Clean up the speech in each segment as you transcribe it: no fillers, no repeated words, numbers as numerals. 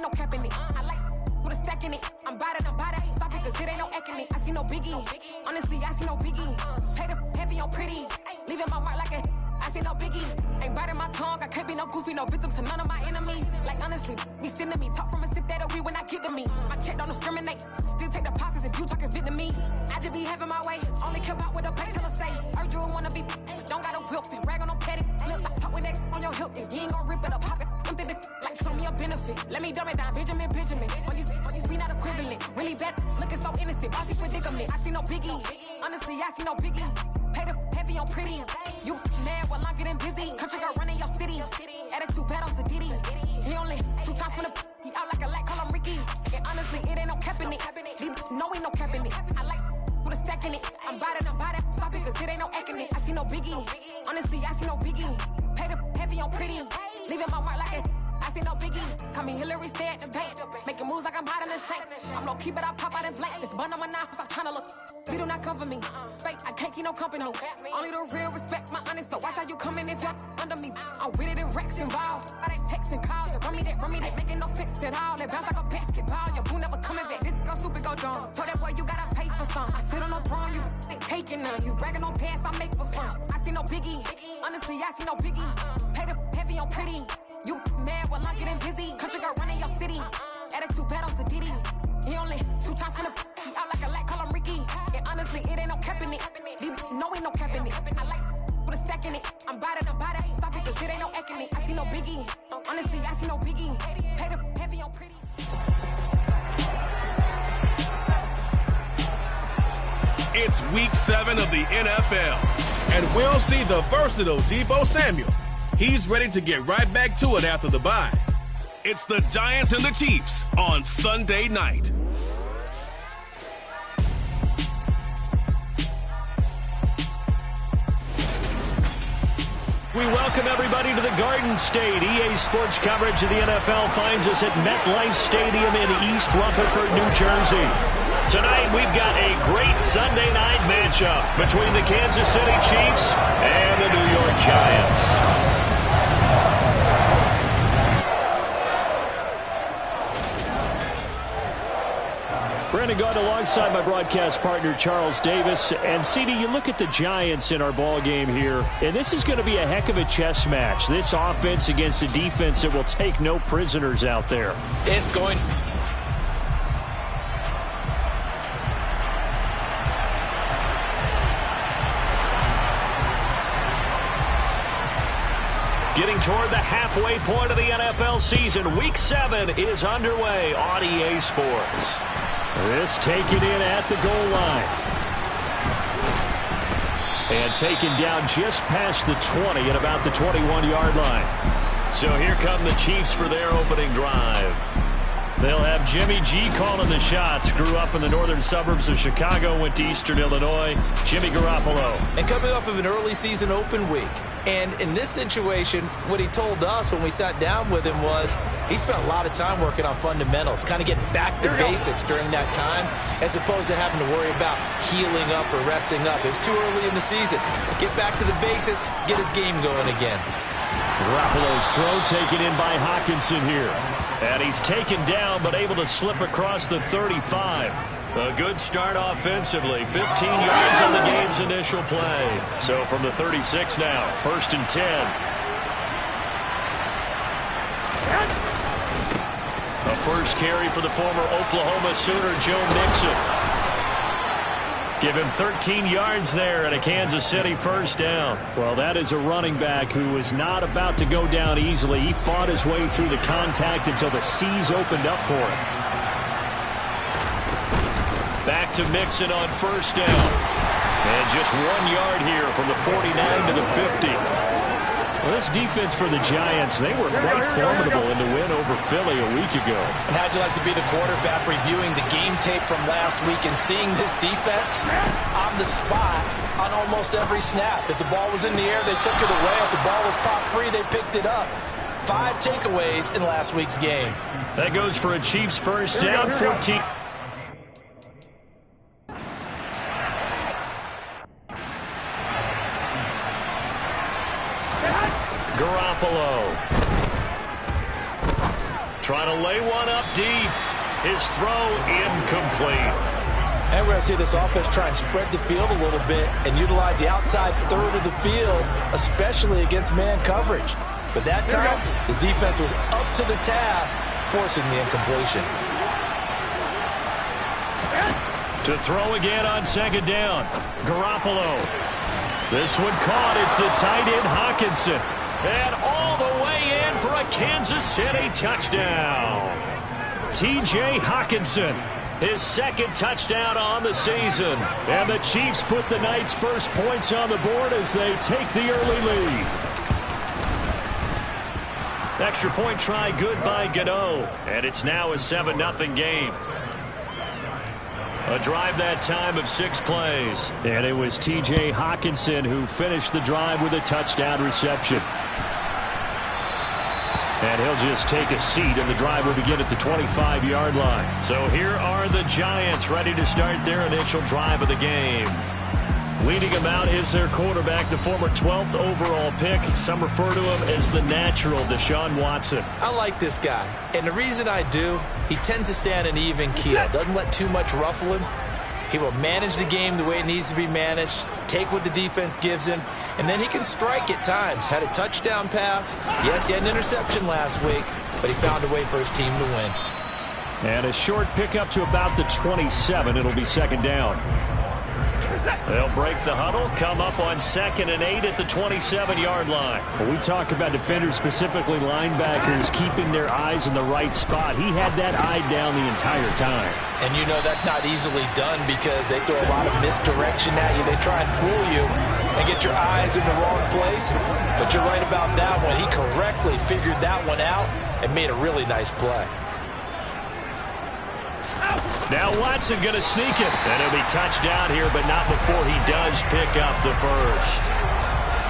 ain't no cap in it. I like with a stack in it. I'm bout it. Stop it, cause it ain't no acting it. I see no biggie. Honestly, I see no biggie. Pay the heavy on pretty. Leaving my mark like a. I see no biggie. Ain't biting my tongue. I can't be no goofy, no victim to none of my enemies. Like honestly, be sending me talk from a stick that'll be when I get to me. My check don't discriminate. Still take the pauses if you talking Vietnamese. I just be having my way. Only come out with a pay till I say. Urge you wanna be, but don't gotta whip it. Rag on no petty. Flips, I talk with that on your hip. If you ain't gon' rip it up, pop it. I'm thinking like show me a benefit. Let me dumb it down, Benjamin. On these we not equivalent. Really bad, looking so innocent. Bossy predicament. I see no biggie. Honestly, I see no biggie. Pay the heavy on pretty. You mad while I'm getting busy. Country girl running your city. Attitude bad on Diddy. He only 2 times from the. He out like a light, call him Ricky. And honestly, it ain't no cap in it. These no ain't no cap in it. I like with a stack in it. I'm bout it. Stop it, cause it ain't no acting it. I see no biggie. Honestly, I see no biggie. Pay the heavy on pretty. Leaving my mark like it. I see no biggie. Call me Hillary, stay at the bank. Making moves like I'm hot in the shank. I'm low key, but I pop out in blank. This bun on my knife, I'm trying to look. They do not cover me. Fake, I can't keep no company. Only the real respect my honest. So watch how you coming if you're under me. I'm with it and Rex involved. I they text and calls. Run me that making no sense at all. They bounce like a basketball. Your boo never coming back. This go stupid, go dumb. Told that boy you gotta pay for some. I sit on the throne, you ain't taking none. You bragging on past, I make for fun. I see no biggie. Honestly, I see no biggie. Pay the heavy on pretty. You mad while I'm getting busy. Country girl running your city. Attitude bad on Diddy. He only 2 times from the. He out like a light, call him Ricky. And honestly, it ain't no cap in it. No ain't no cap in it. I like with a stack in it. I'm bout it. Stop it, cause it ain't no acting it. I see no biggie. Honestly, I see no biggie. Pay the heavy on pretty. It's week 7 of the NFL, and we'll see the versatile Deebo Samuel. He's ready to get right back to it after the bye. It's the Giants and the Chiefs on Sunday night. We welcome everybody to the Garden State. EA Sports coverage of the NFL finds us at MetLife Stadium in East Rutherford, New Jersey. Tonight we've got a great Sunday night matchup between the Kansas City Chiefs and the New York Giants. Brandon Gaudin alongside my broadcast partner Charles Davis. And CD, you look at the Giants in our ball game here, and this is going to be a heck of a chess match. This offense against a defense that will take no prisoners out there. It's going. Getting toward the halfway point of the NFL season, Week 7 is underway on EA Sports. This taken in at the goal line. And taken down just past the 20 at about the 21-yard line. So here come the Chiefs for their opening drive. They'll have Jimmy G calling the shots. Grew up in the northern suburbs of Chicago, went to Eastern Illinois. Jimmy Garoppolo. And coming off of an early season open week. And in this situation, what he told us when we sat down with him was he spent a lot of time working on fundamentals, kind of getting back to basics during that time, as opposed to having to worry about healing up or resting up. It was too early in the season. Get back to the basics, get his game going again. Garoppolo's throw taken in by Hockenson here. And he's taken down, but able to slip across the 35. A good start offensively. 15 yards on the game's initial play. So from the 36 now, 1st and 10. A first carry for the former Oklahoma Sooner, Joe Mixon. Give him 13 yards there and a Kansas City first down. Well, that is a running back who was not about to go down easily. He fought his way through the contact until the seas opened up for him. Back to Mixon on first down. And just 1 yard here from the 49 to the 50. Well, this defense for the Giants, they were quite formidable in the win over Philly a week ago. And how'd you like to be the quarterback reviewing the game tape from last week and seeing this defense on the spot on almost every snap? If the ball was in the air, they took it away. If the ball was popped free, they picked it up. 5 takeaways in last week's game. That goes for a Chiefs first down, 14. Garoppolo. Trying to lay one up deep. His throw incomplete. And we're going to see this offense try and spread the field a little bit and utilize the outside third of the field, especially against man coverage. But that time, the defense was up to the task, forcing the incompletion. To throw again on second down. Garoppolo. This one caught. It's the tight end Hockenson. And all the way in for a Kansas City touchdown. T.J. Hockenson, his second touchdown on the season. And the Chiefs put the Knights' first points on the board as they take the early lead. Extra point try good by Gano. And it's now a 7-0 game. A drive that time of 6 plays. And it was T.J. Hockenson who finished the drive with a touchdown reception. And he'll just take a seat, and the drive will begin at the 25-yard line. So here are the Giants ready to start their initial drive of the game. Leading him out is their quarterback, the former 12th overall pick. Some refer to him as the natural, Deshaun Watson. I like this guy, and the reason I do, he tends to stay on an even keel. Doesn't let too much ruffle him. He will manage the game the way it needs to be managed, take what the defense gives him, and then he can strike at times. Had a touchdown pass. Yes, he had an interception last week, but he found a way for his team to win. And a short pickup to about the 27. It'll be second down. They'll break the huddle, come up on 2nd and 8 at the 27-yard line. When we talk about defenders, specifically linebackers, keeping their eyes in the right spot, he had that eye down the entire time. And you know that's not easily done because they throw a lot of misdirection at you. They try and fool you and get your eyes in the wrong place. But you're right about that one. He correctly figured that one out and made a really nice play. Now Watson going to sneak it. And he'll be touchdown here, but not before he does pick up the first.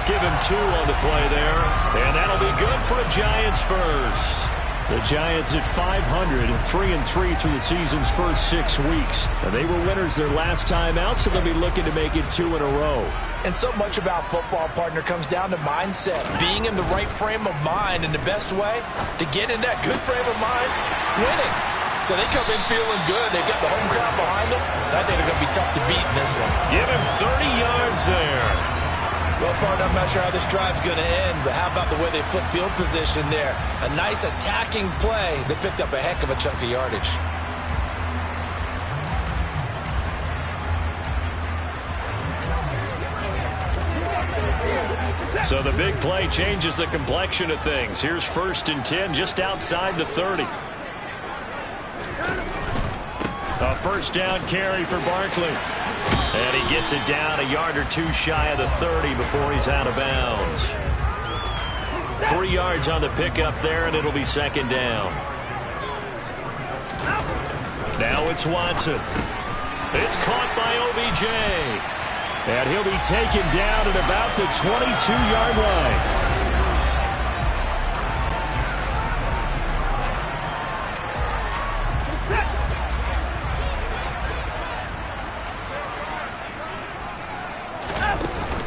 Give him 2 on the play there. And that'll be good for a Giants first. The Giants at 500, 3-3 through the season's first 6 weeks. They were winners their last time out, so they'll be looking to make it 2 in a row. And so much about football, partner, comes down to mindset. Being in the right frame of mind, and the best way to get in that good frame of mind, winning. So they come in feeling good. They've got the home crowd behind them. I think they're going to be tough to beat in this one. Give him 30 yards there. Well, partner, I'm not sure how this drive's going to end, but how about the way they flip field position there? A nice attacking play that picked up a heck of a chunk of yardage. So the big play changes the complexion of things. Here's 1st and 10 just outside the 30. A first down carry for Barkley. And he gets it down a yard or 2 shy of the 30 before he's out of bounds. 3 yards on the pickup there, and it'll be second down. Now it's Watson. It's caught by OBJ. And he'll be taken down at about the 22-yard line.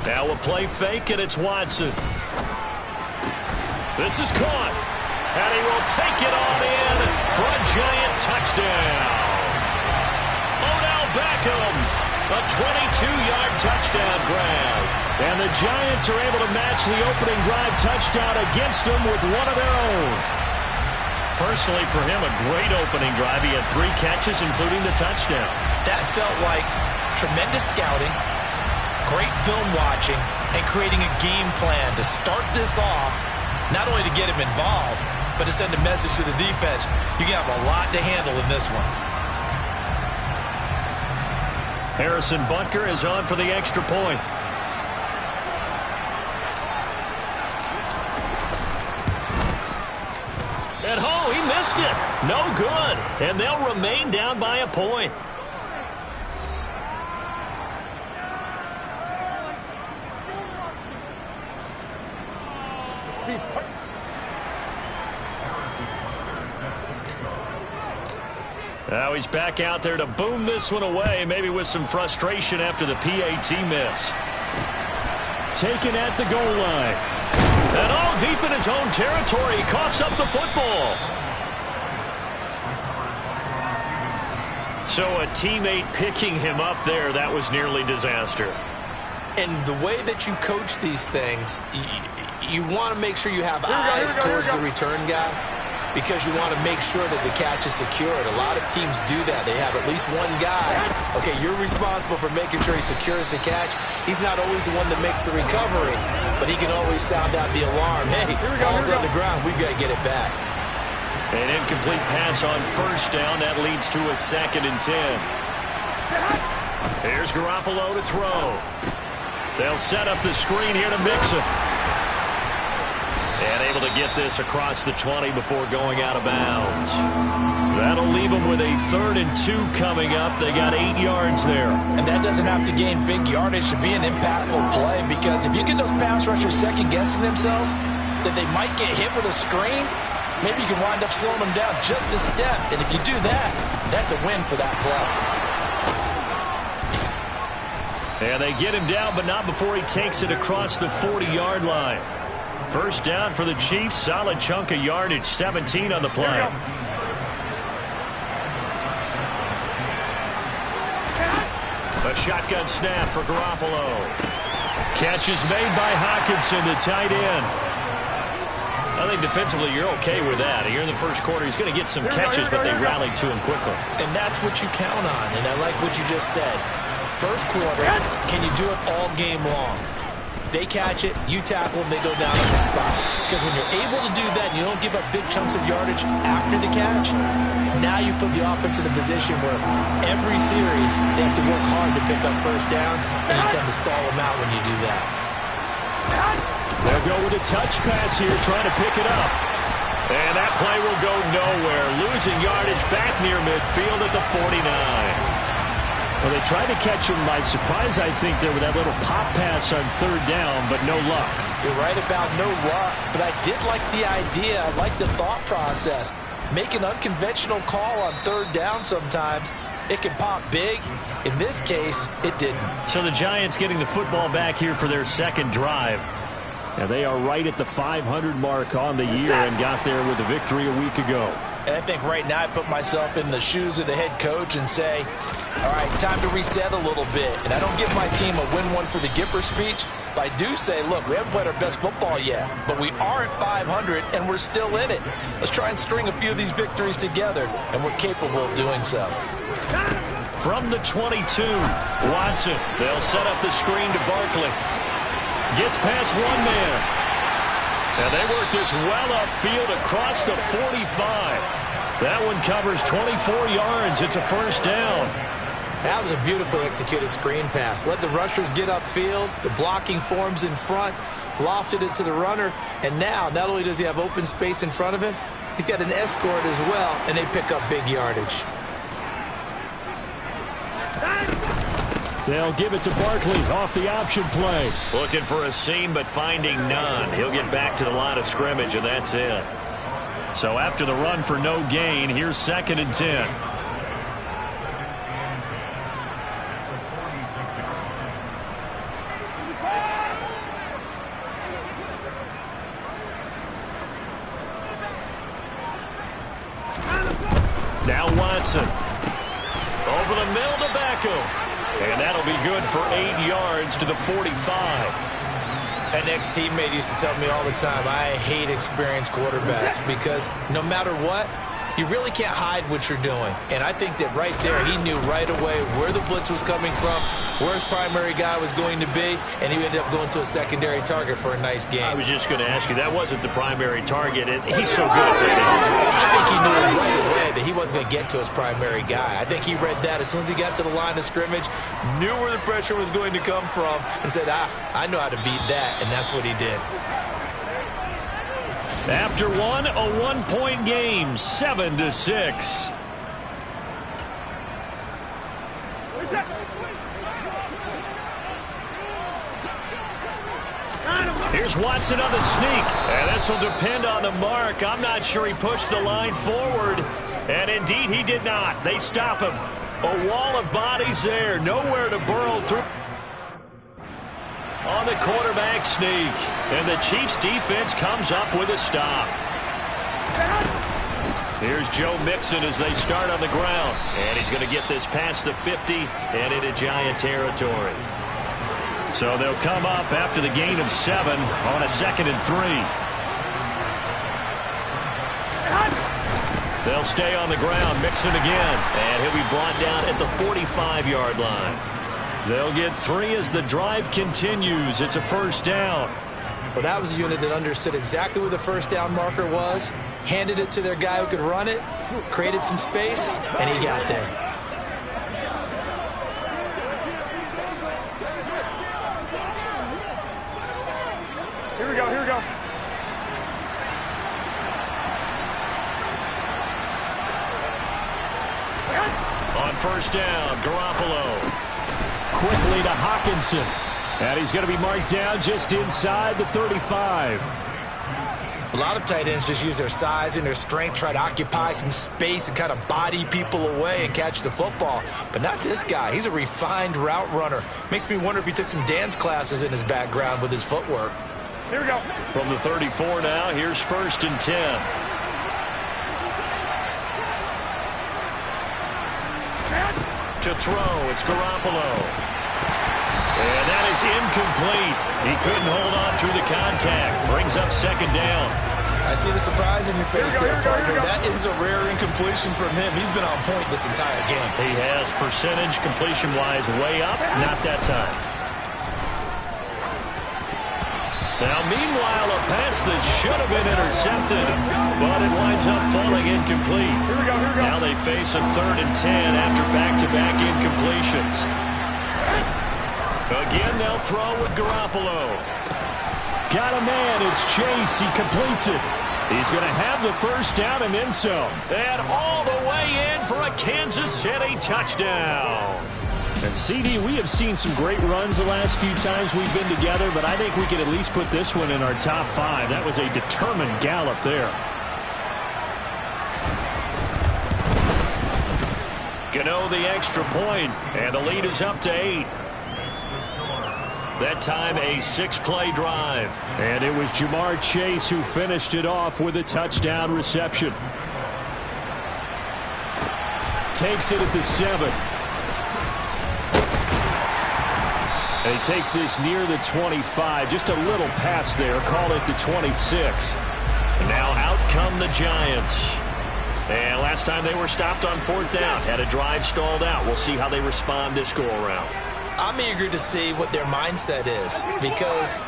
Now a play fake, and it's Watson. This is caught. And he will take it on in for a Giant touchdown. Odell Beckham, a 22-yard touchdown grab. And the Giants are able to match the opening drive touchdown against them with one of their own. Personally, for him, a great opening drive. He had 3 catches, including the touchdown. That felt like tremendous scouting, great film watching, and creating a game plan to start this off, not only to get him involved, but to send a message to the defense. You have a lot to handle in this one. Harrison Butker is on for the extra point. And oh, he missed it. No good. And they'll remain down by a point. Now he's back out there to boom this one away, maybe with some frustration after the PAT miss. Taken at the goal line. And all deep in his own territory, he coughs up the football. So a teammate picking him up there, that was nearly disaster. And the way that you coach these things, you want to make sure you have eyes towards the return guy, because you want to make sure that the catch is secured. A lot of teams do that. They have at least one guy. Okay, you're responsible for making sure he secures the catch. He's not always the one that makes the recovery, but he can always sound out the alarm. Hey, ball's on the ground. We've got to get it back. An incomplete pass on first down. That leads to a 2nd and 10. Here's Garoppolo to throw. They'll set up the screen here to Mixon. And able to get this across the 20 before going out of bounds. That'll leave them with a 3rd and 2 coming up. They got 8 yards there. And that doesn't have to gain big yardage to be an impactful play, because if you get those pass rushers second-guessing themselves that they might get hit with a screen, maybe you can wind up slowing them down just a step. And if you do that, that's a win for that play. And they get him down, but not before he takes it across the 40-yard line. First down for the Chiefs. Solid chunk of yardage. 17 on the play. A shotgun snap for Garoppolo. Catch is made by Hockenson, the tight end. I think defensively you're okay with that. Here in the first quarter, he's going to get some catches, but they rallied to him quickly. And that's what you count on, and I like what you just said. First quarter, can you do it all game long? They catch it, you tackle them, they go down on the spot. Because when you're able to do that, and you don't give up big chunks of yardage after the catch, now you put the offense in a position where every series they have to work hard to pick up first downs, and you tend to stall them out when you do that. They'll go with a touch pass here, trying to pick it up. And that play will go nowhere. Losing yardage back near midfield at the 49. Well, they tried to catch him by surprise, I think, there with that little pop pass on 3rd down, but no luck. You're right about no luck, but I did like the idea. I like the thought process. Make an unconventional call on 3rd down sometimes. It can pop big. In this case, it didn't. So the Giants getting the football back here for their 2nd drive. And they are right at the 500 mark on the year and got there with a victory a week ago. And I think right now I put myself in the shoes of the head coach and say, all right, time to reset a little bit. And I don't give my team a win one for the Gipper speech, but I do say, look, we haven't played our best football yet, but we are at 500 and we're still in it. Let's try and string a few of these victories together, and we're capable of doing so. From the 22, Watson. They'll set up the screen to Barkley. Gets past one man. And they work this well upfield across the 45. That one covers 24 yards. It's a first down. That was a beautifully executed screen pass. Let the rushers get upfield. The blocking forms in front. Lofted it to the runner. And now, not only does he have open space in front of him, he's got an escort as well, and they pick up big yardage. They'll give it to Barkley off the option play. Looking for a seam, but finding none. He'll get back to the line of scrimmage, and that's it. So after the run for no gain, here's 2nd and 10. Now Watson. Over the middle to Beckham. And that'll be good for 8 yards to the 45. An ex-teammate used to tell me all the time, I hate experienced quarterbacks because no matter what, you really can't hide what you're doing. And I think that right there, he knew right away where the blitz was coming from, where his primary guy was going to be, and he ended up going to a secondary target for a nice game. I was just going to ask you, that wasn't the primary target. He's so good at that, isn't he? I think he knew right away that he wasn't going to get to his primary guy. I think he read that as soon as he got to the line of scrimmage, knew where the pressure was going to come from, and said, I know how to beat that, and that's what he did. After one, a 1-point game, 7-6. Here's Watson on the sneak, and this will depend on the mark. I'm not sure he pushed the line forward, and indeed he did not. They stop him. A wall of bodies there, nowhere to burrow through. On the quarterback sneak, and the Chiefs defense comes up with a stop. Here's Joe Mixon as they start on the ground. And he's going to get this past the 50 and into Giant territory. So they'll come up after the gain of 7 on a 2nd and 3. They'll stay on the ground. Mixon again. And he'll be brought down at the 45-yard line. They'll get 3 as the drive continues. It's a first down. Well, that was a unit that understood exactly where the first down marker was, handed it to their guy who could run it, created some space, and he got there. Here we go, here we go. On first down, Garoppolo. Quickly to Hockenson. And he's going to be marked down just inside the 35. A lot of tight ends just use their size and their strength, try to occupy some space and kind of body people away and catch the football. But not this guy. He's a refined route runner. Makes me wonder if he took some dance classes in his background with his footwork. Here we go. From the 34 now, here's 1st and 10. To throw, it's Garoppolo. And that is incomplete. He couldn't hold on through the contact. Brings up 2nd down. I see the surprise in your face there, partner. That is a rare incompletion from him. He's been on point this entire game. He has percentage completion-wise way up. Not that time. Now, meanwhile, a pass that should have been intercepted, but it winds up falling incomplete. Here we go, here we go. Now they face a 3rd and 10 after back-to-back incompletions. Again, they'll throw with Garoppolo. Got a man. It's Chase. He completes it. He's going to have the first down and then some. And all the way in for a Kansas City touchdown. And CD, we have seen some great runs the last few times we've been together, but I think we could at least put this one in our top 5. That was a determined gallop there. Gano the extra point, and the lead is up to 8. That time a 6-play drive. And it was Jamar Chase who finished it off with a touchdown reception. Takes it at the 7. And he takes this near the 25. Just a little pass there. Call it the 26. And now out come the Giants. And last time they were stopped on 4th down. Had a drive stalled out. We'll see how they respond this go-around. I'm eager to see what their mindset is, because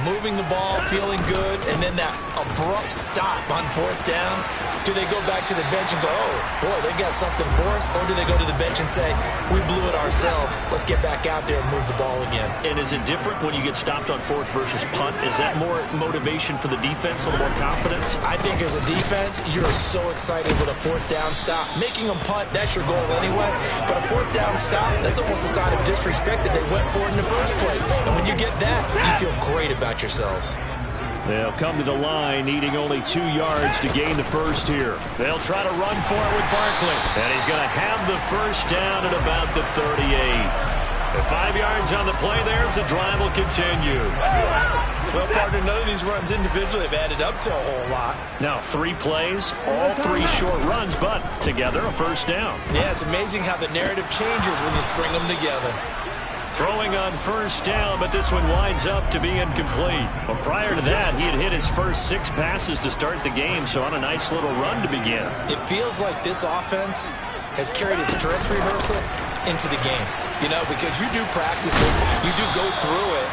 moving the ball, feeling good, and then that abrupt stop on 4th down, do they go back to the bench and go, oh, boy, they got something for us? Or do they go to the bench and say, we blew it ourselves, let's get back out there and move the ball again? And is it different when you get stopped on 4th versus punt? Is that more motivation for the defense, a little more confidence? I think as a defense, you're so excited with a 4th down stop. Making them punt, that's your goal anyway. But a 4th down stop, that's almost a sign of disrespect that they went for it in the first place. And when you get that, you feel great about yourselves. They'll come to the line, needing only 2 yards to gain the first here. They'll try to run for it with Barkley. And he's going to have the first down at about the 38. The 5 yards on the play there as the drive will continue. Well, partner, none of these runs individually have added up to a whole lot. Now 3 plays, all 3 short runs, but together a first down. Yeah, it's amazing how the narrative changes when you string them together. Throwing on first down, but this one winds up to be incomplete. Well, prior to that, he had hit his first 6 passes to start the game, so on a nice little run to begin. It feels like this offense has carried its dress rehearsal into the game. You know, because you do practice it, you do go through it,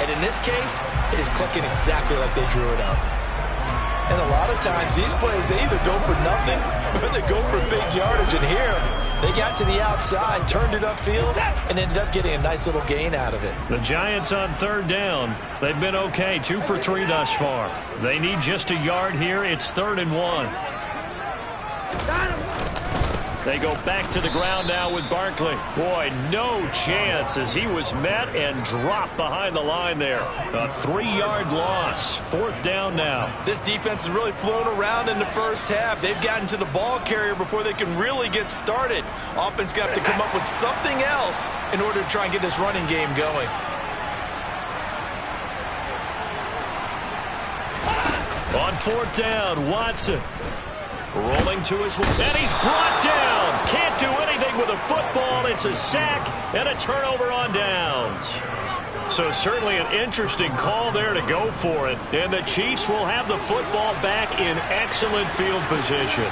and in this case, it is clicking exactly like they drew it up. And a lot of times, these plays, they either go for nothing or they go for big yardage. And here, they got to the outside, turned it upfield, and ended up getting a nice little gain out of it. The Giants on 3rd down. They've been okay, 2 for 3 thus far. They need just a yard here. It's 3rd and 1. They go back to the ground now with Barkley. Boy, no chance as he was met and dropped behind the line there. A 3-yard loss. 4th down now. This defense has really flown around in the first half. They've gotten to the ball carrier before they can really get started. Offense got to come up with something else in order to try and get this running game going. On 4th down, Watson. Rolling to his left, and he's brought down. Can't do anything with a football. It's a sack and a turnover on downs. So certainly an interesting call there to go for it. And the Chiefs will have the football back in excellent field position.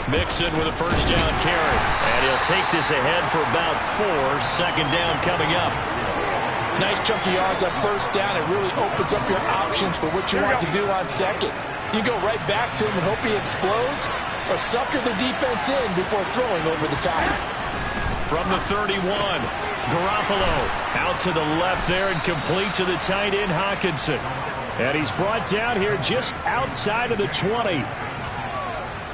Mixon with a first down carry. And he'll take this ahead for about 4. Second down coming up. Nice chunky yards on first down. It really opens up your options for what you want to do on second. You go right back to him and hope he explodes, or sucker the defense in before throwing over the top. From the 31, Garoppolo out to the left there and complete to the tight end, Hockenson. And he's brought down here just outside of the 20.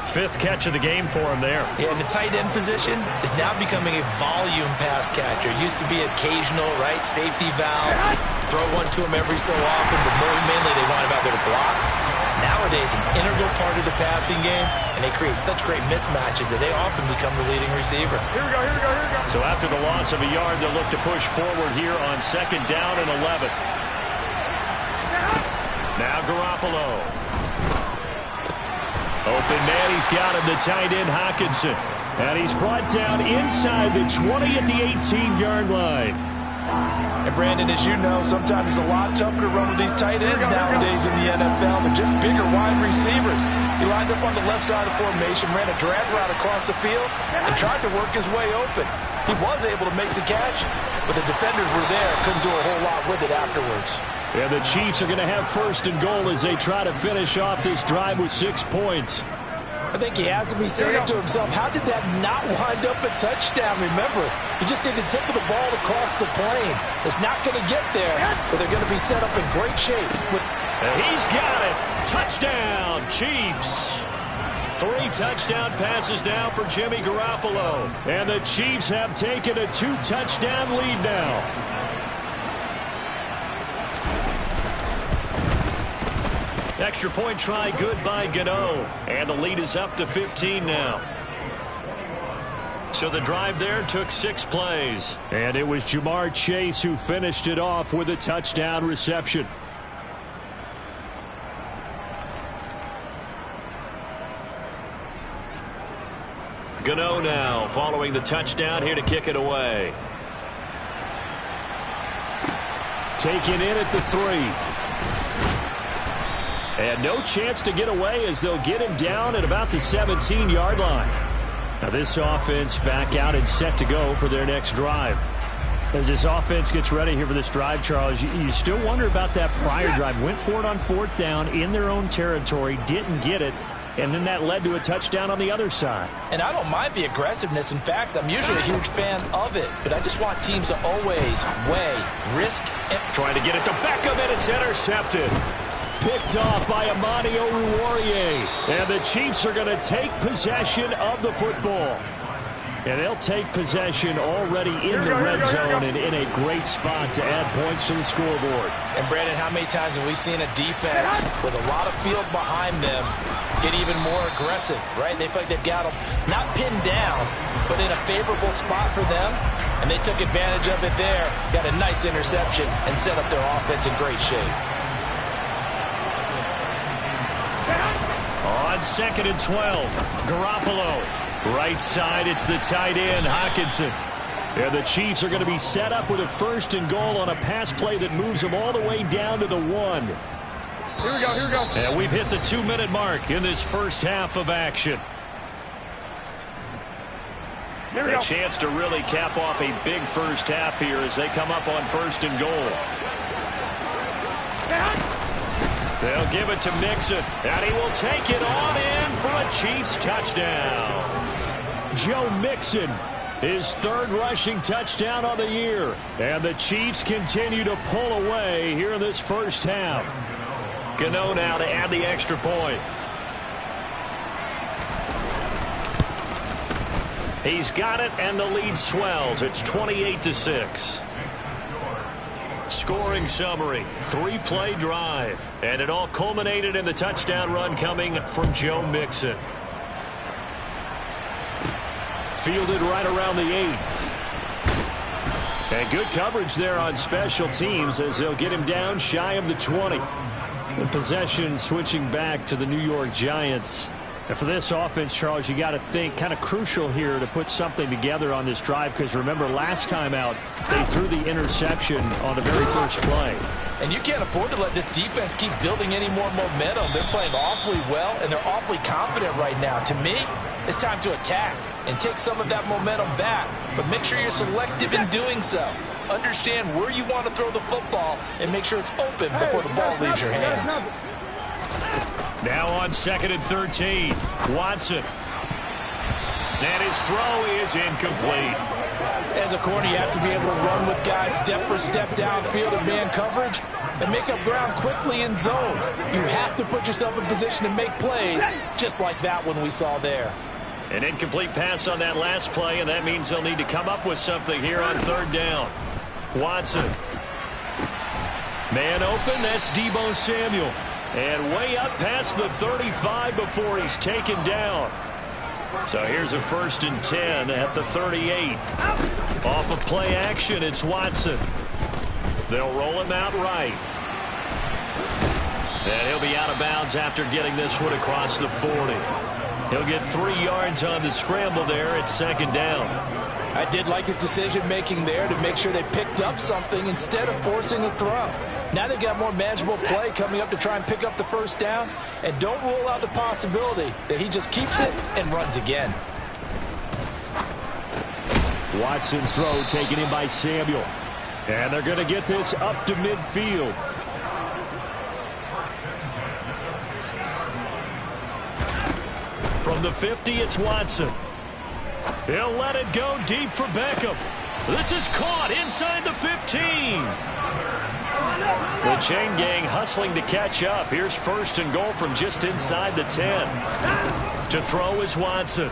5th catch of the game for him there. Yeah, and the tight end position is now becoming a volume pass catcher. Used to be occasional, right? Safety valve. Throw one to him every so often, but more mainly they want him out there to block. Nowadays, an integral part of the passing game, and they create such great mismatches that they often become the leading receiver. Here we go, here we go, here we go. So after the loss of a yard, they'll look to push forward here on second down and 11. Now Garoppolo. Open man, he's got him, the tight end, Hockenson. And he's brought down inside the 20 at the 18-yard line. And Brandon, as you know, sometimes it's a lot tougher to run with these tight ends nowadays in the NFL than just bigger wide receivers. He lined up on the left side of formation, ran a drag route across the field, and tried to work his way open. He was able to make the catch, but the defenders were there, couldn't do a whole lot with it afterwards. Yeah, the Chiefs are going to have first and goal as they try to finish off this drive with 6 points. I think he has to be saying to himself, how did that not wind up a touchdown? Remember, he just did the tip of the ball across the plane. It's not going to get there, but they're going to be set up in great shape. And he's got it. Touchdown, Chiefs. 3 touchdown passes now for Jimmy Garoppolo. And the Chiefs have taken a 2-touchdown lead now. Extra point try good by Gano. And the lead is up to 15 now. So the drive there took 6 plays. And it was Jamar Chase who finished it off with a touchdown reception. Gano now following the touchdown here to kick it away. Taken in at the 3. And no chance to get away as they'll get him down at about the 17-yard line. Now this offense back out and set to go for their next drive. As this offense gets ready here for this drive, Charles, you still wonder about that prior drive. Went for it on 4th down in their own territory, didn't get it, and then that led to a touchdown on the other side. And I don't mind the aggressiveness. In fact, I'm usually a huge fan of it, but I just want teams to always weigh risk. Trying to get it to Beckham, and it's intercepted. Picked off by Amani Oruwariye. And the Chiefs are going to take possession of the football. And they'll take possession already in the red zone and in a great spot to add points to the scoreboard. And Brandon, how many times have we seen a defense with a lot of field behind them get even more aggressive, right? They feel like they've got them not pinned down, but in a favorable spot for them. And they took advantage of it there. Got a nice interception and set up their offense in great shape. On 2nd and 12, Garoppolo. Right side, it's the tight end, Hockenson. And the Chiefs are going to be set up with a 1st and goal on a pass play that moves them all the way down to the 1. Here we go, here we go. And we've hit the 2-minute mark in this first half of action. Here we A go. chance to really cap off a big first half here as they come up on 1st and goal. They'll give it to Mixon, and he will take it on in for a Chiefs touchdown. Joe Mixon, his 3rd rushing touchdown on the year. And the Chiefs continue to pull away here in this first half. Gano now to add the extra point. He's got it, and the lead swells. It's 28-6. Scoring summary, 3-play drive. And it all culminated in the touchdown run coming from Joe Mixon. Fielded right around the 8. And good coverage there on special teams as they'll get him down shy of the 20. And possession switching back to the New York Giants. And for this offense, Charles, you got to think kind of crucial here to put something together on this drive, because remember last time out they threw the interception on the very first play. And you can't afford to let this defense keep building any more momentum. They're playing awfully well, and they're awfully confident right now. To me, it's time to attack and take some of that momentum back. But make sure you're selective in doing so. Understand where you want to throw the football and make sure it's open before the ball leaves your hands. Now on 2nd and 13, Watson. And his throw is incomplete. As a corner, you have to be able to run with guys step for step downfield in man coverage and make up ground quickly in zone. You have to put yourself in position to make plays just like that one we saw there. An incomplete pass on that last play, and that means they'll need to come up with something here on 3rd down. Watson. Man open, that's Deebo Samuel. And way up past the 35 before he's taken down. So here's a 1st and 10 at the 38. Off of play action, it's Watson. They'll roll him out right. And he'll be out of bounds after getting this one across the 40. He'll get 3 yards on the scramble there at 2nd down. I did like his decision-making there to make sure they picked up something instead of forcing a throw. Now they've got more manageable play coming up to try and pick up the 1st down. And don't rule out the possibility that he just keeps it and runs again. Watson's throw taken in by Samuel. And they're going to get this up to midfield. From the 50, it's Watson. He'll let it go deep for Beckham. This is caught inside the 15. The chain gang hustling to catch up. Here's 1st and goal from just inside the 10. To throw is Watson.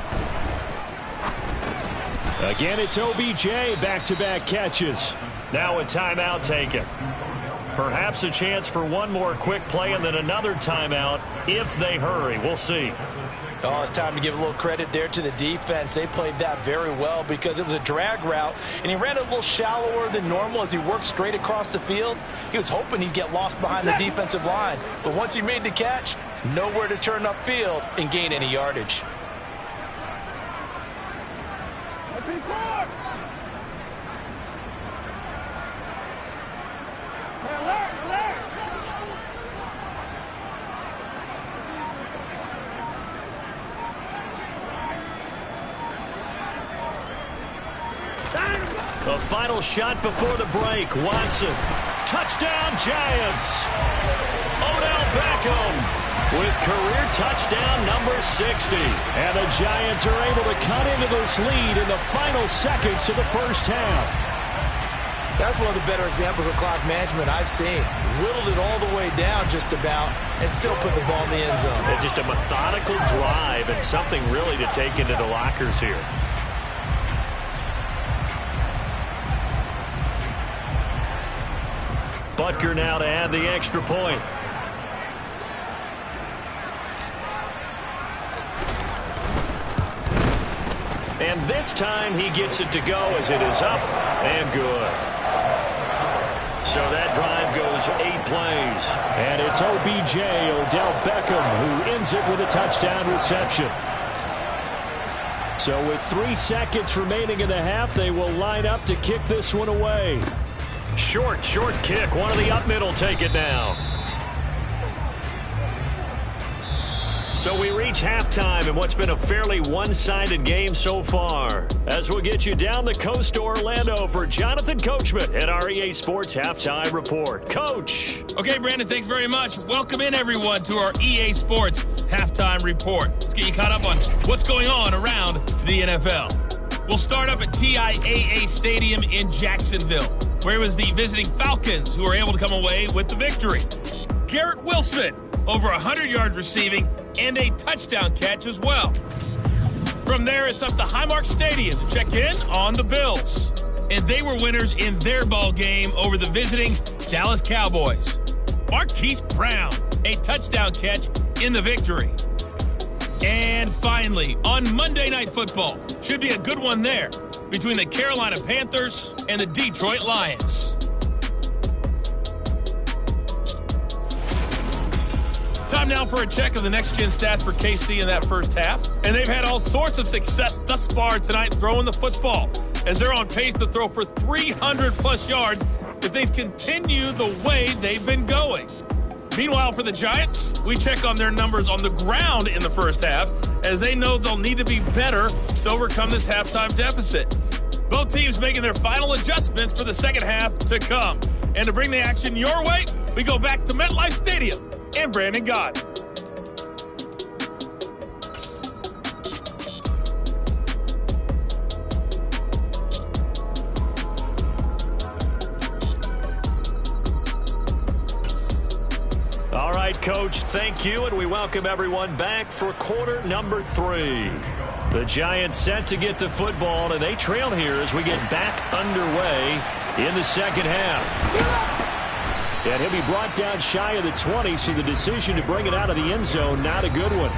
Again, it's OBJ, back-to-back catches. Now a timeout taken. Perhaps a chance for one more quick play and then another timeout if they hurry. We'll see. Oh, it's time to give a little credit there to the defense. They played that very well because it was a drag route, and he ran a little shallower than normal as he worked straight across the field. He was hoping he'd get lost behind the defensive line, but once he made the catch, nowhere to turn upfield and gain any yardage. The final shot before the break. Watson. Touchdown, Giants. Odell Beckham with career touchdown number 60. And the Giants are able to cut into this lead in the final seconds of the 1st half. That's one of the better examples of clock management I've seen. Whittled it all the way down just about and still put the ball in the end zone. And just a methodical drive and something really to take into the lockers here. Butker now to add the extra point. And this time he gets it to go as it is up and good. So that drive goes 8 plays. And it's OBJ, Odell Beckham, who ends it with a touchdown reception. So with 3 seconds remaining in the half, they will line up to kick this one away. Short kick. One of the up middle take it now. So we reach halftime in what's been a fairly one-sided game so far. As we'll get you down the coast to Orlando for Jonathan Coachman at our EA Sports Halftime Report. Coach. Okay, Brandon, thanks very much. Welcome in, everyone, to our EA Sports Halftime Report. Let's get you caught up on what's going on around the NFL. We'll start up at TIAA Stadium in Jacksonville, where it was the visiting Falcons who were able to come away with the victory. Garrett Wilson, over 100 yards receiving and a touchdown catch as well. From there, it's up to Highmark Stadium to check in on the Bills. And they were winners in their ball game over the visiting Dallas Cowboys. Marquise Brown, a touchdown catch in the victory. And finally, on Monday Night Football, should be a good one there, between the Carolina Panthers and the Detroit Lions. Time now for a check of the next-gen stats for KC in that first half. And they've had all sorts of success thus far tonight throwing the football, as they're on pace to throw for 300-plus yards if things continue the way they've been going. Meanwhile, for the Giants, we check on their numbers on the ground in the first half, as they know they'll need to be better to overcome this halftime deficit. Both teams making their final adjustments for the second half to come. And to bring the action your way, we go back to MetLife Stadium and Brandon Gott. All right, Coach, thank you, and we welcome everyone back for quarter number 3. The Giants set to get the football, and they trail here as we get back underway in the second half. And he'll be brought down shy of the 20, so the decision to bring it out of the end zone, not a good one.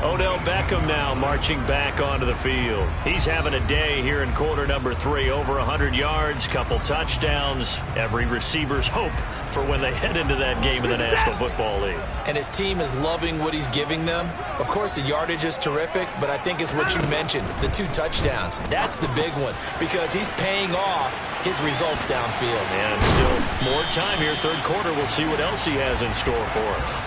Odell Beckham now marching back onto the field. He's having a day here in quarter number 3. Over 100 yards, couple touchdowns. Every receiver's hope for when they head into that game in the National Football League. And his team is loving what he's giving them. Of course, the yardage is terrific, but I think it's what you mentioned, the 2 touchdowns. That's the big one, because he's paying off his results downfield. And still more time here. Third quarter, we'll see what else he has in store for us.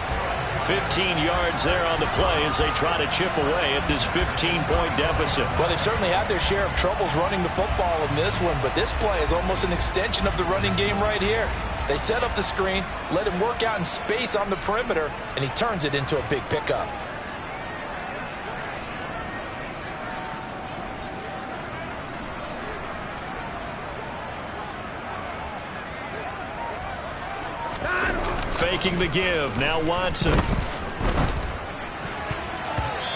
15 yards there on the play as they try to chip away at this 15-point deficit. Well, they've certainly had their share of troubles running the football in this one, but this play is almost an extension of the running game right here. They set up the screen, let him work out in space on the perimeter, and he turns it into a big pickup. Faking the give. Now Watson.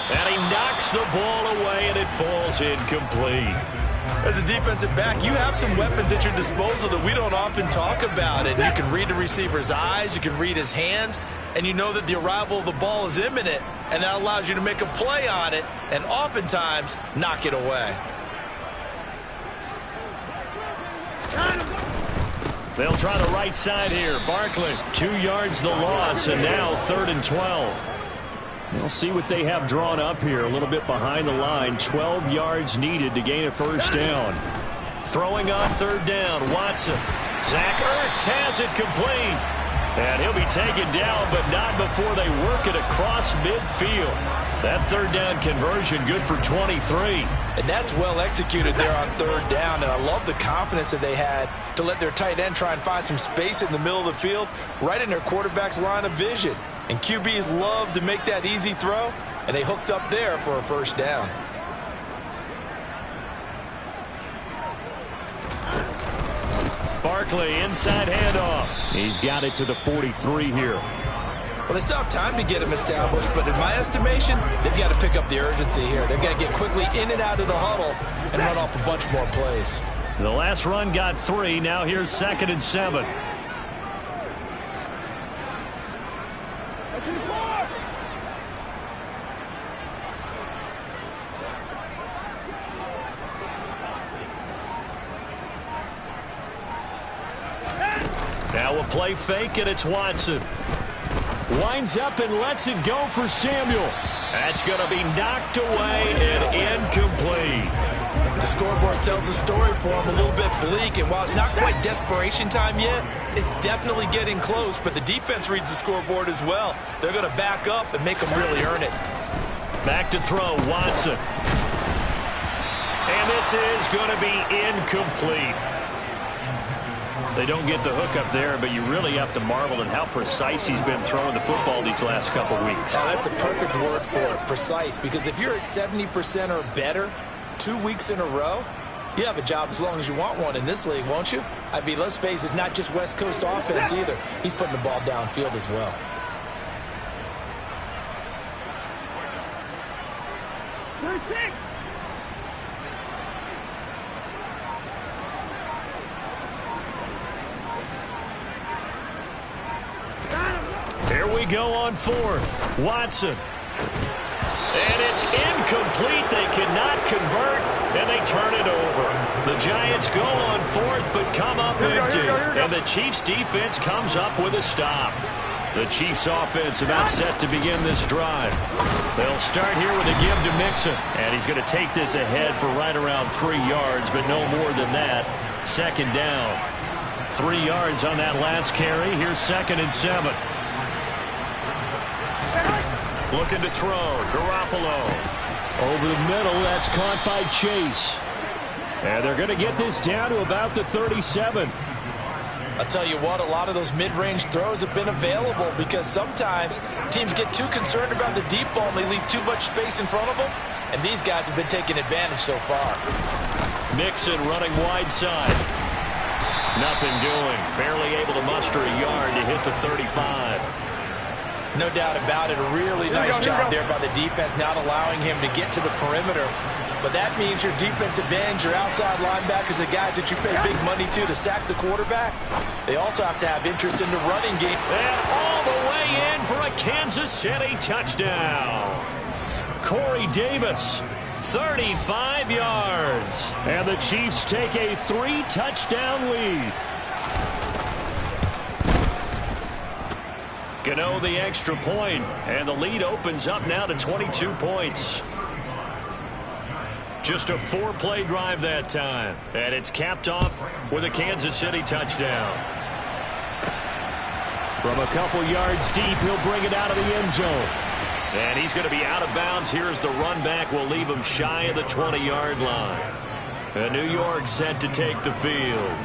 And he knocks the ball away, and it falls incomplete. As a defensive back, you have some weapons at your disposal that we don't often talk about. And you can read the receiver's eyes, you can read his hands, and you know that the arrival of the ball is imminent, and that allows you to make a play on it and oftentimes knock it away. They'll try the right side here. Barkley, 2 yards the loss, and now 3rd and 12. We'll see what they have drawn up here. A little bit behind the line. 12 yards needed to gain a first down. Throwing on 3rd down. Watson. Zach Ertz has it complete. And he'll be taken down, but not before they work it across midfield. That 3rd down conversion good for 23. And that's well executed there on 3rd down. And I love the confidence that they had to let their tight end try and find some space in the middle of the field, right in their quarterback's line of vision. And QBs love to make that easy throw, and they hooked up there for a first down. Barkley, inside handoff. He's got it to the 43 here. Well, they still have time to get him established, but in my estimation, they've got to pick up the urgency here. They've got to get quickly in and out of the huddle and run off a bunch more plays. The last run got 3. Now here's 2nd and 7. Now a play fake, and it's Watson. Winds up and lets it go for Samuel. That's going to be knocked away and incomplete. The scoreboard tells the story for him, a little bit bleak, and while it's not quite desperation time yet, it's definitely getting close, but the defense reads the scoreboard as well. They're going to back up and make them really earn it. Back to throw, Watson. And this is going to be incomplete. They don't get the hook up there, but you really have to marvel at how precise he's been throwing the football these last couple weeks. Oh, that's the perfect word for it, precise, because if you're at 70% or better 2 weeks in a row, you have a job as long as you want one in this league, won't you? I mean, let's face it, it's not just West Coast offense either. He's putting the ball downfield as well. Here we go on 4th. Watson. And it's incomplete. They cannot convert, and they turn it over. The Giants go on 4th, but come up empty. And the Chiefs defense comes up with a stop. The Chiefs offense about set to begin this drive. They'll start here with a give to Mixon. And he's going to take this ahead for right around 3 yards, but no more than that. Second down. 3 yards on that last carry. Here's 2nd and 7. Looking to throw. Garoppolo. Over the middle. That's caught by Chase. And they're going to get this down to about the 37. I'll tell you what, a lot of those mid-range throws have been available because sometimes teams get too concerned about the deep ball and they leave too much space in front of them. And these guys have been taking advantage so far. Mixon running wide side. Nothing doing. Barely able to muster a yard to hit the 35. No doubt about it. A really nice job there by the defense, not allowing him to get to the perimeter. But that means your defensive ends, your outside linebackers, the guys that you pay big money to sack the quarterback, they also have to have interest in the running game. And all the way in for a Kansas City touchdown. Corey Davis, 35 yards. And the Chiefs take a 3-touchdown lead. Gano the extra point, and the lead opens up now to 22 points. Just a 4-play drive that time. And it's capped off with a Kansas City touchdown. From a couple yards deep, he'll bring it out of the end zone. And he's going to be out of bounds. Here's the run back. Will leave him shy of the 20-yard line. And New York set to take the field.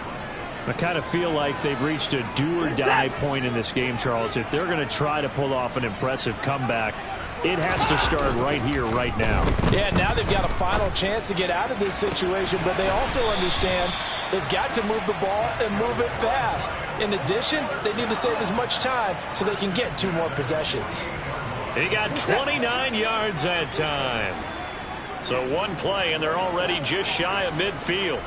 I kind of feel like they've reached a do-or-die point in this game, Charles. If they're going to try to pull off an impressive comeback, it has to start right here, right now. Yeah, now they've got a final chance to get out of this situation, but they also understand they've got to move the ball and move it fast. In addition, they need to save as much time so they can get 2 more possessions. He got 29 yards that time. So 1 play, and they're already just shy of midfield.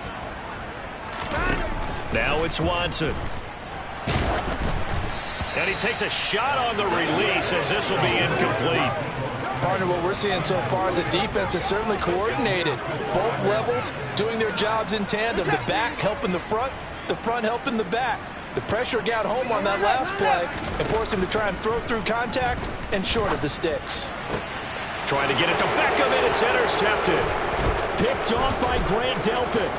Now it's Watson. And he takes a shot on the release as this will be incomplete. Partner, what we're seeing so far is the defense is certainly coordinated. Both levels doing their jobs in tandem. The back helping the front helping the back. The pressure got home on that last play and forced him to try and throw through contact and short of the sticks. Trying to get it to Beckham, and it's intercepted. Picked off by Grant Delpit.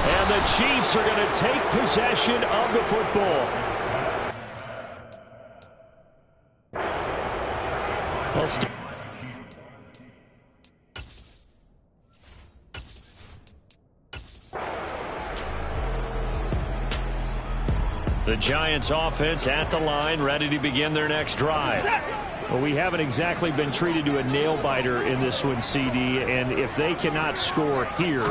And the Chiefs are going to take possession of the football. The Giants offense at the line, ready to begin their next drive. Well, we haven't exactly been treated to a nail-biter in this one, CD, and if they cannot score here,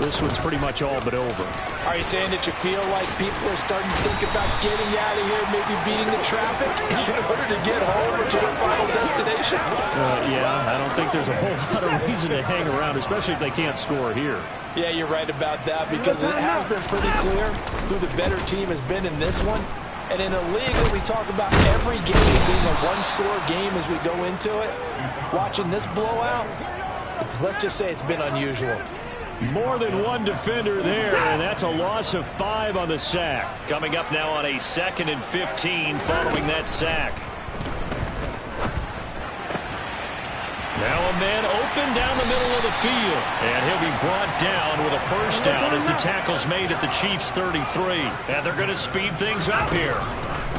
this one's pretty much all but over. Are you saying that you feel like people are starting to think about getting out of here, maybe beating the traffic in order to get home or to their final destination? Yeah, I don't think there's a whole lot of reason to hang around, especially if they can't score here. Yeah, you're right about that because it has been pretty clear who the better team has been in this one. And in a league that we talk about every game being a one-score game as we go into it, watching this blowout, let's just say it's been unusual. More than one defender there, and that's a loss of 5 on the sack. Coming up now on a 2nd and 15 following that sack. Now a man open down the middle of the field. And he'll be brought down with a first down as the tackle's made at the Chiefs' 33. And they're going to speed things up here.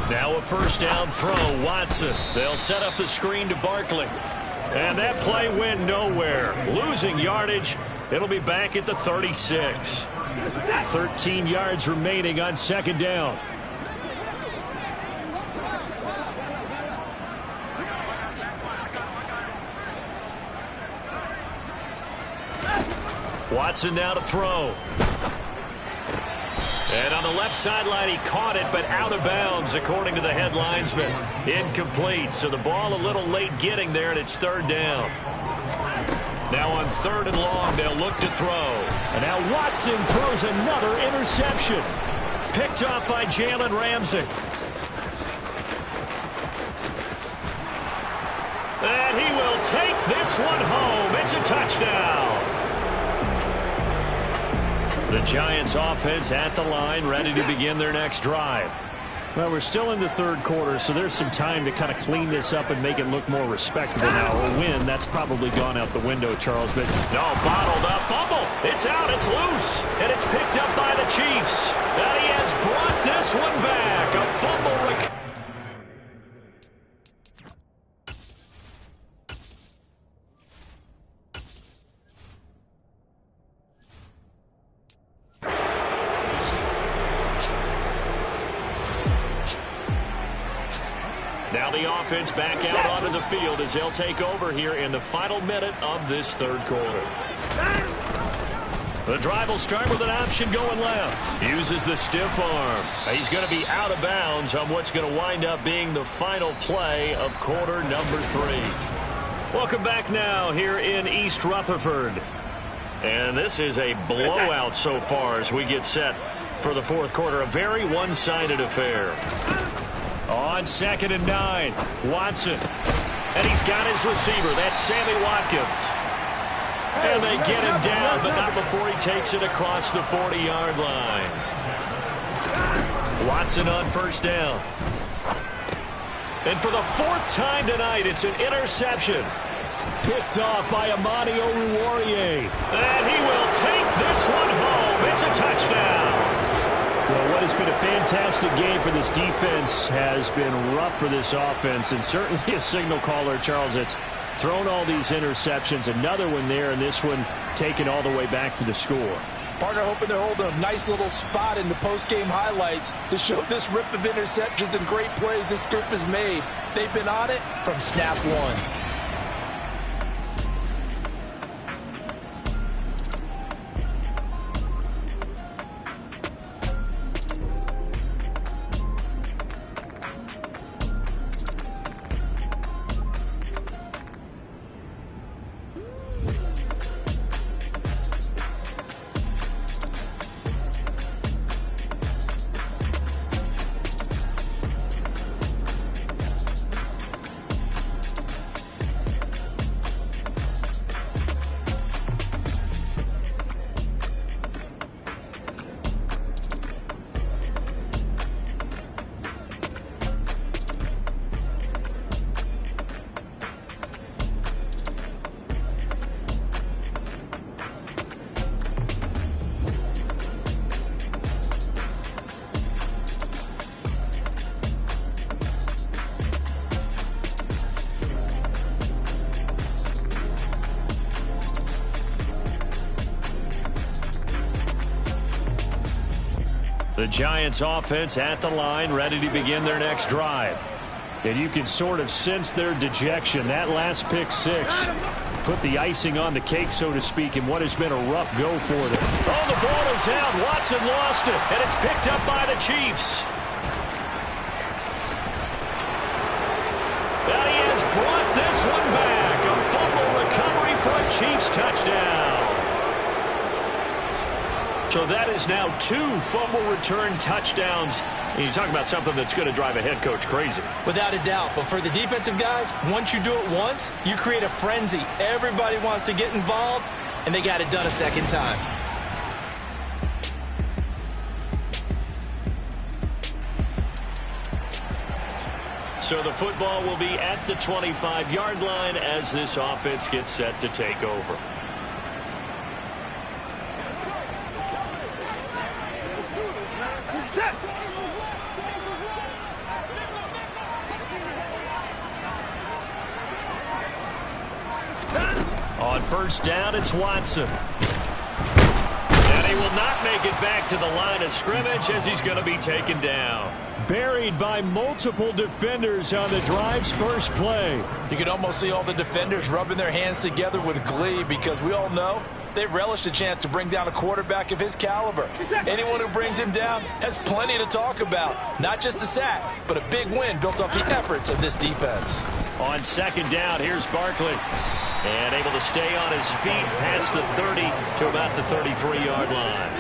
Now a first down throw, Watson. They'll set up the screen to Barkley. And that play went nowhere. Losing yardage. It'll be back at the 36. 13 yards remaining on 2nd down. Watson now to throw. And on the left sideline, he caught it, but out of bounds, according to the head linesman. Incomplete, so the ball a little late getting there, and it's 3rd down. Now on 3rd and long, they'll look to throw. And now Watson throws another interception. Picked off by Jalen Ramsey. And he will take this one home. It's a touchdown. The Giants offense at the line, ready to begin their next drive. Well, we're still in the third quarter, so there's some time to kind of clean this up and make it look more respectable now. A win, that's probably gone out the window, Charles. But no, bottled up. Fumble. It's out. It's loose. And it's picked up by the Chiefs. And he has brought this one back. A fumble recovery. Now the offense back out onto the field as they'll take over here in the final minute of this third quarter. The drive will start with an option going left. Uses the stiff arm. He's going to be out of bounds on what's going to wind up being the final play of quarter number 3. Welcome back now here in East Rutherford. And this is a blowout so far as we get set for the fourth quarter. A very one-sided affair. On 2nd and 9, Watson. And he's got his receiver. That's Sammy Watkins. And they get him down, but not before he takes it across the 40-yard line. Watson on first down. And for the 4th time tonight, it's an interception. Picked off by Amani Oruwariye. And he will take this one home. It's a touchdown. Well, what has been a fantastic game for this defense has been rough for this offense, and certainly a signal caller, Charles, that's thrown all these interceptions. Another one there, and this one taken all the way back for the score. Partner hoping they're holding a nice little spot in the post-game highlights to show this rip of interceptions and great plays this group has made. They've been on it from snap one. The Giants offense at the line, ready to begin their next drive. And you can sort of sense their dejection. That last pick six put the icing on the cake, so to speak, in what has been a rough go for them. Oh, the ball is out. Watson lost it, and it's picked up by the Chiefs. And he has brought this one back. A fumble recovery for a Chiefs touchdown. So that is now 2 fumble return touchdowns. And you talk about something that's going to drive a head coach crazy. Without a doubt. But for the defensive guys, once you do it once, you create a frenzy. Everybody wants to get involved, and they got it done a second time. So the football will be at the 25-yard line as this offense gets set to take over. On first down, it's Watson. And he will not make it back to the line of scrimmage as he's going to be taken down. Buried by multiple defenders on the drive's first play. You can almost see all the defenders rubbing their hands together with glee because we all know they relish the chance to bring down a quarterback of his caliber. Anyone who brings him down has plenty to talk about. Not just a sack, but a big win built off the efforts of this defense. On second down, here's Barkley. And able to stay on his feet past the 30 to about the 33-yard line.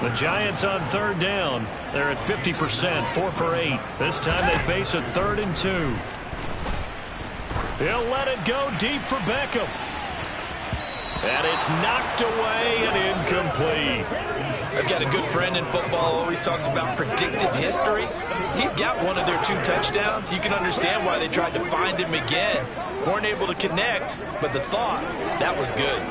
The Giants on third down. They're at 50%, 4 for 8. This time they face a 3rd and 2. He'll let it go deep for Beckham. And it's knocked away and incomplete. I've got a good friend in football, always talks about predictive history. He's got one of their 2 touchdowns. You can understand why they tried to find him again. Weren't able to connect, but the thought, that was good.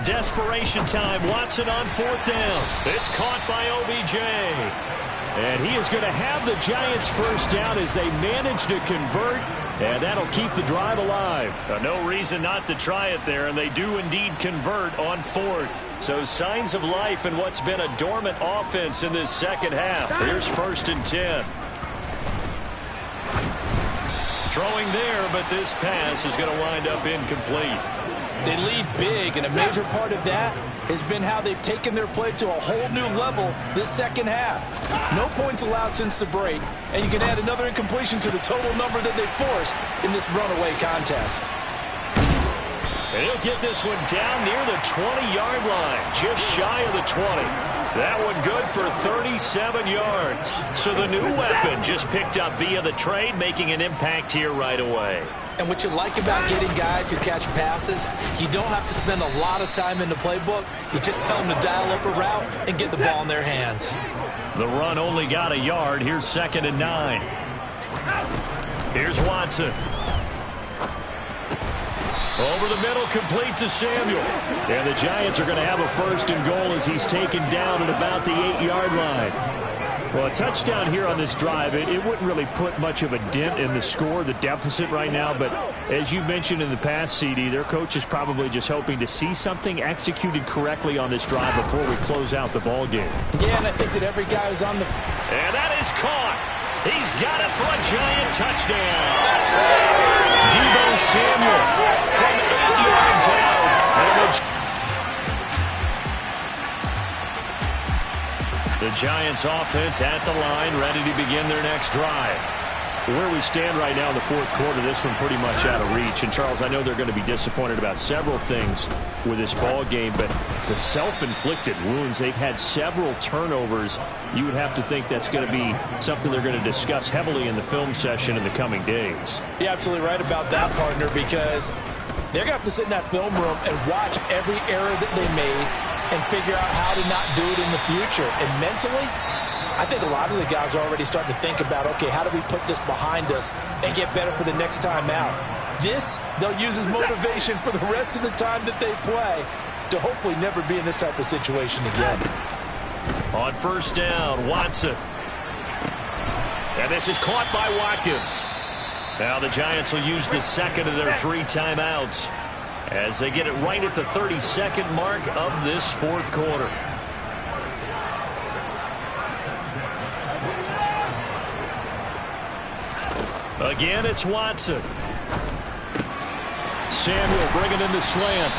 Desperation time. Watson on 4th down. It's caught by OBJ. And he is going to have the Giants first down as they manage to convert. And that'll keep the drive alive. No reason not to try it there. And they do indeed convert on 4th. So signs of life in what's been a dormant offense in this second half. Here's 1st and 10. Throwing there, but this pass is going to wind up incomplete. They lead big, and a major part of that has been how they've taken their play to a whole new level this second half. No points allowed since the break, and you can add another incompletion to the total number that they forced in this runaway contest. And he'll get this one down near the 20-yard line, just shy of the 20. That one good for 37 yards. So the new weapon just picked up via the trade, making an impact here right away. And what you like about getting guys who catch passes, you don't have to spend a lot of time in the playbook. You just tell them to dial up a route and get the ball in their hands. The run only got a yard. Here's 2nd and 9. Here's Watson. Over the middle, complete to Samuel. And the Giants are going to have a 1st and goal as he's taken down at about the 8-yard line. Well, a touchdown here on this drive, it wouldn't really put much of a dent in the score, the deficit right now. But as you mentioned in the past, CD, their coach is probably just hoping to see something executed correctly on this drive before we close out the ball game. Yeah, and I think that every guy who's on the... And that is caught. He's got it for a Giant touchdown. Deebo Samuel from 8 yards out. The Giants offense at the line, ready to begin their next drive. Where we stand right now in the 4th quarter, this one pretty much out of reach. And, Charles, I know they're going to be disappointed about several things with this ball game, but the self-inflicted wounds, they've had several turnovers. You would have to think that's going to be something they're going to discuss heavily in the film session in the coming days. You're absolutely right about that, partner, because they're going to have to sit in that film room and watch every error that they made and figure out how to not do it in the future. And mentally, I think a lot of the guys are already starting to think about, okay, how do we put this behind us and get better for the next time out? This, they'll use as motivation for the rest of the time that they play to hopefully never be in this type of situation again. On 1st down, Watson. And this is caught by Watkins. Now the Giants will use the 2nd of their 3 timeouts as they get it right at the 32nd mark of this 4th quarter. Again, it's Watson. Samuel bringing in the slant.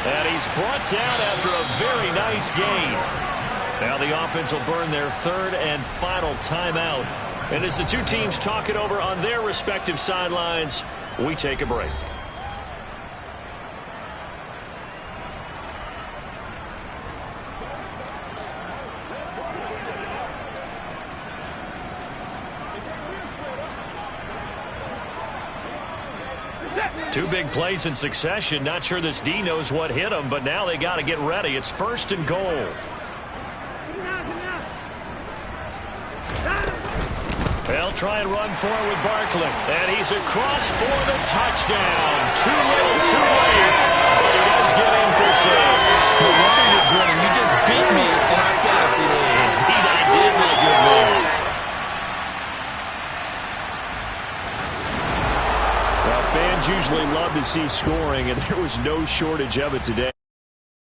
And he's brought down after a very nice gain. Now the offense will burn their 3rd and final timeout. And as the two teams talk it over on their respective sidelines, we take a break. Two big plays in succession. Not sure this D knows what hit him, but now they got to get ready. It's 1st and goal. They'll try and run for it with Barkley. And he's across for the touchdown. Too little, too late. But he does get in for 6. No wonder you're grinning. You just beat me in our fantasy league. Indeed, I did, my good man. Well, fans usually love to see scoring, and there was no shortage of it today.